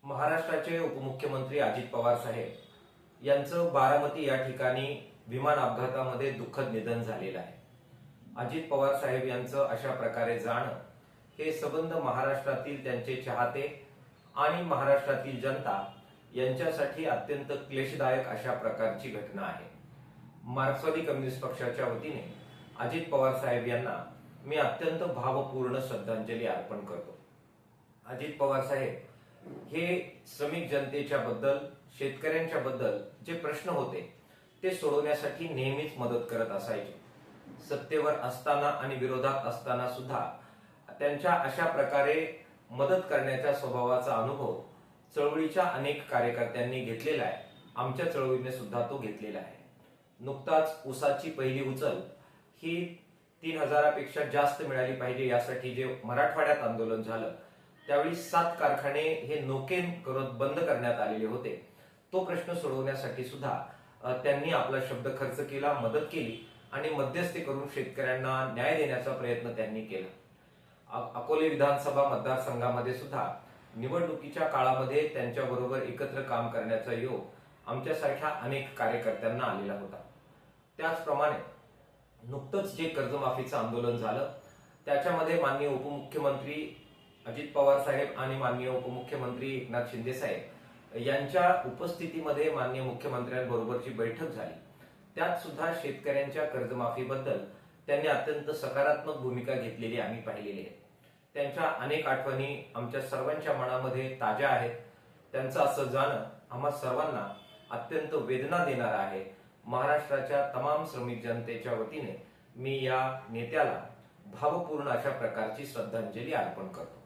महाराष्ट्राचे उपमुख्यमंत्री अजित पवार साहेब यांचं बारामती या ठिकाणी विमान अपघातामध्ये दुःखद निधन झालेलं आहे। अजित पवार साहेब यांचं अशा प्रकारे जाणं हे संबंध महाराष्ट्रातील त्यांचे चाहते आणि महाराष्ट्रातील जनता यांच्यासाठी अत्यंत क्लेशदायक अशा प्रकारची घटना आहे। मार्क्सवादी कम्युनिस्ट पक्षाच्या वतीने अजित पवार साहेब यांना मी अत्यंत भावपूर्ण श्रद्धांजली अर्पण करतो। अजित पवार साहेब हे श्रमिक जनतेच्या बद्दल, शेतकऱ्यांच्या बद्दल जे प्रश्न होते ते सोडवण्यासाठी नेहमीच मदत करत असायचे। सत्तेवर असताना आणि विरोधात असताना सुद्धा त्यांच्या अशा प्रकारे मदत करण्याच्या स्वभावाचा अनुभव चळवळीच्या अनेक कार्यकर्त्यांनी घेतलेला आहे। आमच्या चळवळीने सुद्धा तो घेतलेला आहे। नुकताच ऊसाची पहिली उचल ही 3000 पेक्षा जास्त मिळाली पाहिजे यासाठी जे मराठवाड्यात आंदोलन झालं त्यावेळी 7 कारखाने हे नोकेन करत बंद करण्यात आलेले होते। तो प्रश्न सोडवण्यासाठी सुद्धा त्यांनी आपला शब्द खर्च केला, मदत केली आणि मध्यस्थी करून शेतकऱ्यांना न्याय देण्याचा प्रयत्न त्यांनी केला। अकोले विधानसभा मतदारसंघामध्ये सुद्धा निवडणुकीच्या काळामध्ये त्यांच्याबरोबर एकत्र काम करण्याचा योग आमच्यासारख्या अनेक कार्यकर्त्यांना आलेला होता। त्याचप्रमाणे नुकतंच जे कर्जमाफीचं आंदोलन झालं त्याच्यामध्ये माननीय उपमुख्यमंत्री अजित पवार साहेब आणि माननीय उपमुख्यमंत्री एकनाथ शिंदे साहेब यांच्या उपस्थितीमध्ये माननीय मुख्यमंत्र्यांबरोबरची बैठक झाली। त्यात सुद्धा शेतकऱ्यांच्या कर्जमाफीबद्दल त्यांनी अत्यंत सकारात्मक भूमिका घेतलेली आम्ही पाहिलेली आहे। त्यांच्या अनेक आठवणी आमच्या सर्वांच्या मनामध्ये ताज्या आहेत। त्यांचं असं जाणं आम्हा सर्वांना अत्यंत वेदना देणार आहे। महाराष्ट्राच्या तमाम श्रमिक जनतेच्या वतीने मी या नेत्याला भावपूर्ण अशा प्रकारची श्रद्धांजली अर्पण करतो।